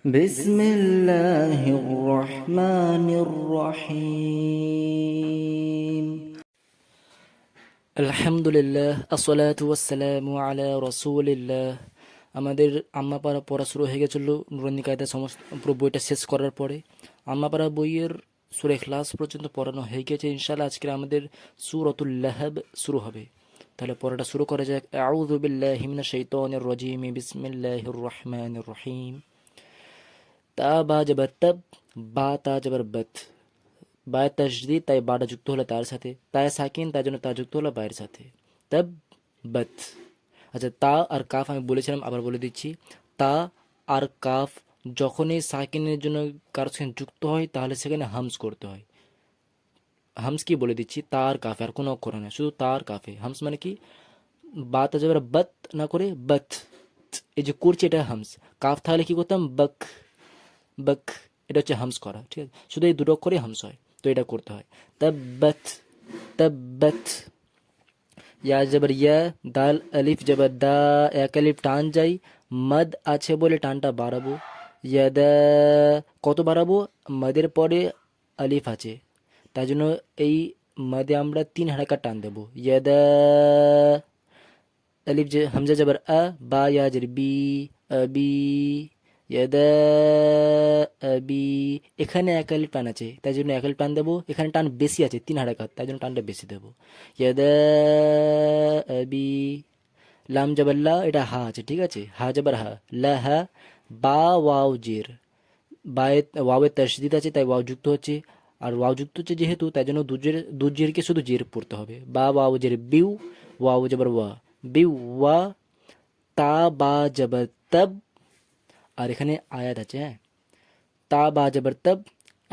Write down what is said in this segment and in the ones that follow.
بسم الله الرحمن الرحيم আলহামদুলিল্লাহ আসসালাতু ওয়াসসালামু আলা রাসূলিল্লাহ। আমাদের আম্মাপাড়া পড়া শুরু হয়ে গেছিল নুরানি কায়দা সমস্ত পুরো বইটা শেষ করার পরে আম্মাপাড়া বইয়ের সূরা ইখলাস পর্যন্ত পড়ানো হয়ে গেছে। ইনশাআল্লাহ আজকে আমাদের সূরাতুল লাহাব শুরু হবে। তাহলে পড়াটা শুরু করা যাক। আউযু বিল্লাহি মিনাশ শাইতানির রাজীম, বিসমিল্লাহির রহমানির রহিম। তা বা জবর তব, বা তা জবর বত, বায় তাজদিদ তাই বাটা যুক্ত হলো তার সাথে, তায় সাকিন তার জন্য তা যুক্ত হলো বায়ের সাথে। তব বত। আচ্ছা, তা আর কাফ আমি বলেছিলাম, আবার বলে দিচ্ছি। তা আর কাফ যখনই সাকিনের জন্য কারোর সঙ্গে যুক্ত হয় তাহলে সেখানে হামস করতে হয়। হামস কি বলে দিচ্ছি, তা আর কাফে, আর কোনো অক্ষর না, শুধু তা আর কাফে হামস। মানে কি, বা তা জবর বত না করে বত, এই যে করছি এটা হামস। কাফ থাকলে কি করতাম, বক বক, এটা হচ্ছে হামস করা, ঠিক আছে? শুধু এই দুটো অক্ষরে হামস হয়, তো এটা করতে হয়। তাব্বাত তাব্বাত। ইয়া জবর ইয়া, দাল আলিফ জবর দা, এক আলিফ টান যাই, মদ আছে বলে টানটা বাড়াবো। ইয়াদা, কত বাড়াবো, মদের পরে আলিফ আছে তাই জন্য এই মদে আমরা 3 হারাকা টান দেবো। ইয়াদা, আলিফ হামজা জবর আ, বা ইয়া জের বি, আবি, ইয়াদা আবি। এখানে এক আলিফ টান আছে তাই জন্য এক আলিফ টান দেবো, এখানে টান বেশি আছে 3 হারাকাত তাই জন্য টানটা বেশি দেবো। ইয়াদা আবি। লাম জবর লা, এটা হা আছে, ঠিক আছে? হা জবর হা, লা হা। বা ওয়াও জের, বায়ে ওয়াওয়ের তাসদিদ আছে তাই ওয়াও যুক্ত হচ্ছে, আর ওয়াও যুক্ত হচ্ছে যেহেতু তাই জন্য দুজেরকে শুধু জের পড়তে হবে। বা ওয়াও জের বিউ, ওয়াও জবর ওয়া, বিউ ওয়া। তা বা জবর তব, আর এখানে আয়াত আছে, হ্যাঁ, তা বা জবর তব।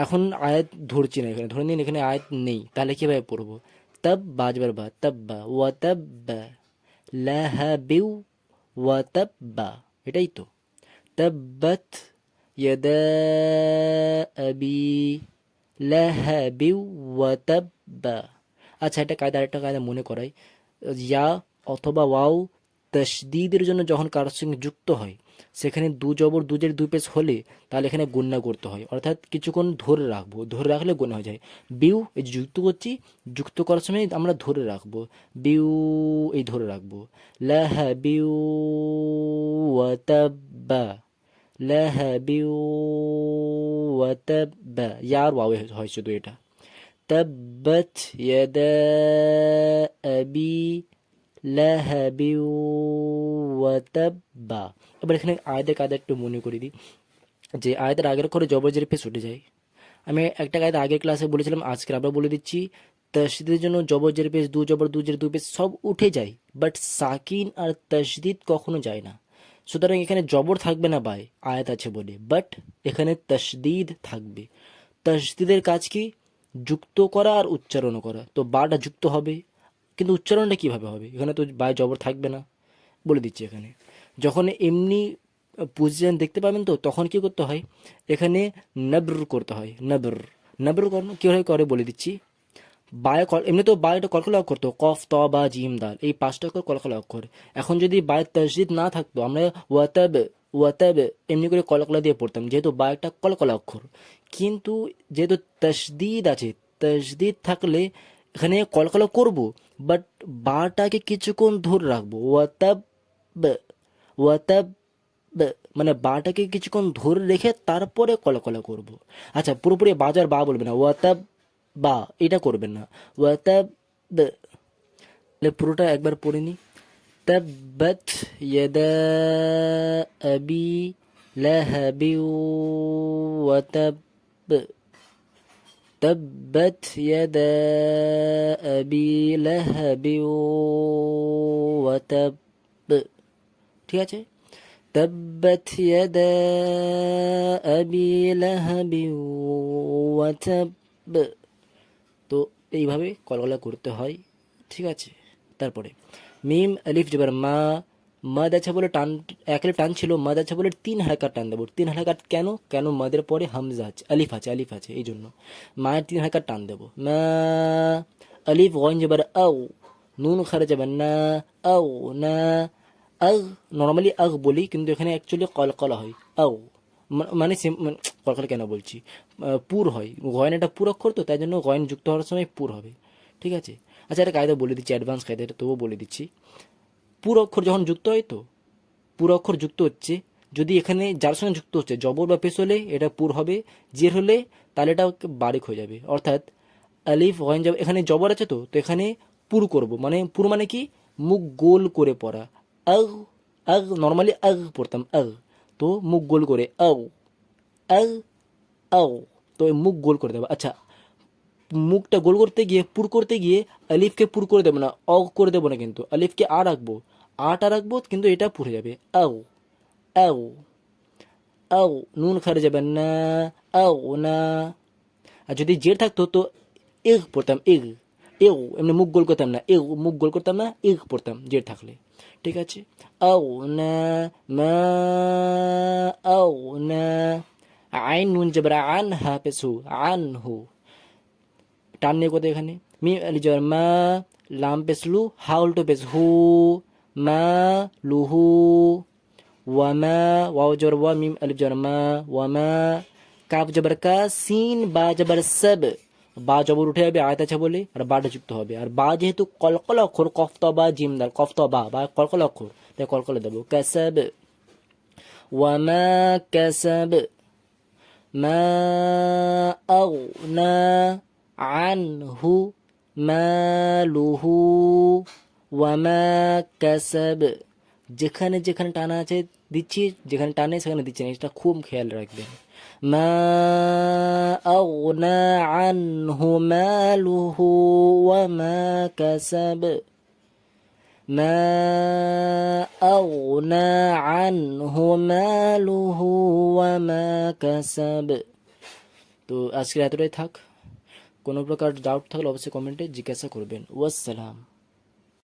এখন আয়াত ধরছি না, এখানে ধরে নিন এখানে আয়াত নেই, তাহলে কিভাবে পড়বো? তব বা জবর বা, তব বা, ওয়া তব বা, লাহাবিউ ওয়া তব বা, এটাই তো। تبت يدا أبي لهب وتب। আচ্ছা, এটা কায়দা, আরেকটা কায়দা মনে করাই। ইয়া অথবা ওয়াও তাসদিদের জন্য যখন কারোর সঙ্গে যুক্ত হয় সেখানে দু জবর দুজের দুই পেশ হলে তাহলে এখানে গুণনা করতে হয়, অর্থাৎ কিছুক্ষণ ধরে রাখবো, ধরে রাখলে গুণা হয়ে যায়। বিউ, এই যে যুক্ত করছি, যুক্ত করার সময় আমরা ধরে রাখবো, বিউ, এই ধরে রাখবো। লাহা বিউ ওয়াতাব্বা, লাহাবিউ ওয়াতাব্বা, ইয়ার ওয়াও হয় শুধু এটা। তাব্বাত ইয়াদা আবি লাহাবিউ ওয়াতাব্বা। এবার এখানে আয়াতের কায়দা একটু মনে করে দিই, যে আয়াতের আগের করে জবর জের পেশ উঠে যায়। আমি একটা কায়দা আগের ক্লাসে বলেছিলাম, আজকে আবার বলে দিচ্ছি। তাসদিদের জন্য জবর জের পেশ, দু জবর দু জের দু পেশ সব উঠে যায়, বাট সাকিন আর তাসদিদ কখনো যায় না। সুতরাং এখানে জবর থাকবে না বাই, আয়াত আছে বলে, বাট এখানে তাসদিদ থাকবে। তাসদিদের কাজ কি, যুক্ত করা আর উচ্চারণ করা, তো বাটা যুক্ত হবে, কিন্তু উচ্চারণটা কিভাবে হবে, এখানে তো বাই জবর থাকবে না। বলে দিচ্ছি, এখানে যখন এমনি পজিশন দেখতে পাবেন তো তখন কি করতে হয়, এখানে নবর করতে হয়, নবর। নবর কীভাবে করে বলে দিচ্ছি। বায় এমনি তো বায়টা কলকলা অক্ষর, তো কফ ত বা জিম দাল এই 5টা অক্ষর কলকলা অক্ষর। এখন যদি বায়ের তাসদিদ না থাকতো আমরা ওয়াতাব ওয়াতাব এমনি করে কলকলা দিয়ে পড়তাম, যেহেতু বা একটা কলকলা অক্ষর। কিন্তু যেহেতু তাসদিদ আছে, তাসদিদ থাকলে এখানে কলকলা করব, বাট বাটাকে কিছুক্ষণ ধরে রাখবো, ওয়াতাব ওয়াতাব, মানে বাটাকে কিছুক্ষণ ধরে রেখে তারপরে কলকলা করব। আচ্ছা, পুরোপুরি বাজার বা বলবে না, ওয়াতাব বা এটা করবেন না, ওয়াতাব। তাহলে পুরোটা একবার পড়ে নি। তাব্বাত ইয়াদা আবি লাহাবি ওয়াতাব, তাব্বাত ইয়াদা আবি লাহাবি ওয়াতাব, ঠিক আছে? তাব্বাত ইয়াদা আবি লাহাবি ওয়াতাব। তো এইভাবে কলকলা করতে হয়, ঠিক আছে? তারপরে মিম আলিফ জবর মা, মদ আছে বলে টান, এক আলিফ টান ছিল, মদ আছে বলে 3 হারাকাত টান দেবো। 3 হারাকাত কেন, কেন মদের পরে হামজা আছে, আলিফ আছে, আলিফ আছে, এই জন্য মায়ের 3 হারাকাত টান দেবো। মা, আলিফ গইন জবর আও, নুন খারা যাবে না, আও না। আগ, নর্মালি আগ বলি কিন্তু এখানে অ্যাকচুয়ালি কলকলা হয়, আও মানে কলকাতা কেন বলছি, পুর হয়, গয়নাটা পুর অক্ষর তো, তাই জন্য গয়ন যুক্ত হওয়ার সময় পুর হবে। ঠিক আছে। আচ্ছা, একটা কায়দা বলে দিচ্ছি, অ্যাডভান্স কায়দা, এটা তবুও বলে দিচ্ছি। পুর অক্ষর যখন যুক্ত হয় তো, পুর অক্ষর যুক্ত হচ্ছে, যদি এখানে যার সঙ্গে যুক্ত হচ্ছে জবর বা পেশ হলে এটা পুর হবে, জের হলে তাহলে এটা বারিক হয়ে যাবে। অর্থাৎ আলিফ গয়ন যাব, এখানে জবর আছে তো এখানে পুর করব, মানে পুর মানে কি, মুখ গোল করে পড়া। আগ, আগ নর্মালি আগ পড়তাম, আগ, তো মুখ গোল করে আও, আগ, আও, তো মুখ গোল করে দেবো। আচ্ছা, মুখটা গোল করতে গিয়ে, পুর করতে গিয়ে আলিফকে পুর করে দেবো না, অ করে দেবো না, কিন্তু আলিফকে আ রাখবো, আটা রাখবো, কিন্তু এটা পুরে যাবে, আও, আও, আও, নুন খারে যাবে না, আও না। আর যদি জের থাকতো তো এগ পড়তাম, এগ, এও, এমনি মুখ গোল করতাম না, এও মুখ গোল করতাম না, এগ পড়তাম জের থাকলে। ঠিক আছে। আও না, মা, আও না। আইন নুন জবরা আন হা পেছু, আন হু, টান নেই কোথায় এখানে। মিম আলি জবর মা, লাম পেছলু, হা উল্টো পেছ হু, মা লুহু। ওয়ামা, ওয়াও জবর ওয়া, মিম আলিফ জবর মা, ওয়ামা। কাফ জবর কা, সিন বা জবর সব, বা জবর উঠে যাবে আয়াত আছে বলে, আর বাটা যুক্ত হবে। আর বা যেহেতু কলকল অক্ষর, কফতা বা জিম দাল, কফতা বা কলকল অক্ষর, তাই কলকলে দেবো। কাসাব, ওয়ামা কাসাব, মা আগনা আনহু মালুহু ওয়ামা কাসাব। যেখানে যেখানে টানা আছে দিচ্ছি, যেখানে টানে সেখানে দিচ্ছি না, এটা খুব খেয়াল রাখবেন। মা আগনা আনহু মালুহু ওয়ামা কাসাব, মা আগনা আনহু মালুহু ওয়ামা কাসাব। তো আজকের এতটাই থাক। কোনো প্রকার ডাউট থাকলে অবশ্যই কমেন্টে জিজ্ঞাসা করবেন। ওয়াসসালাম।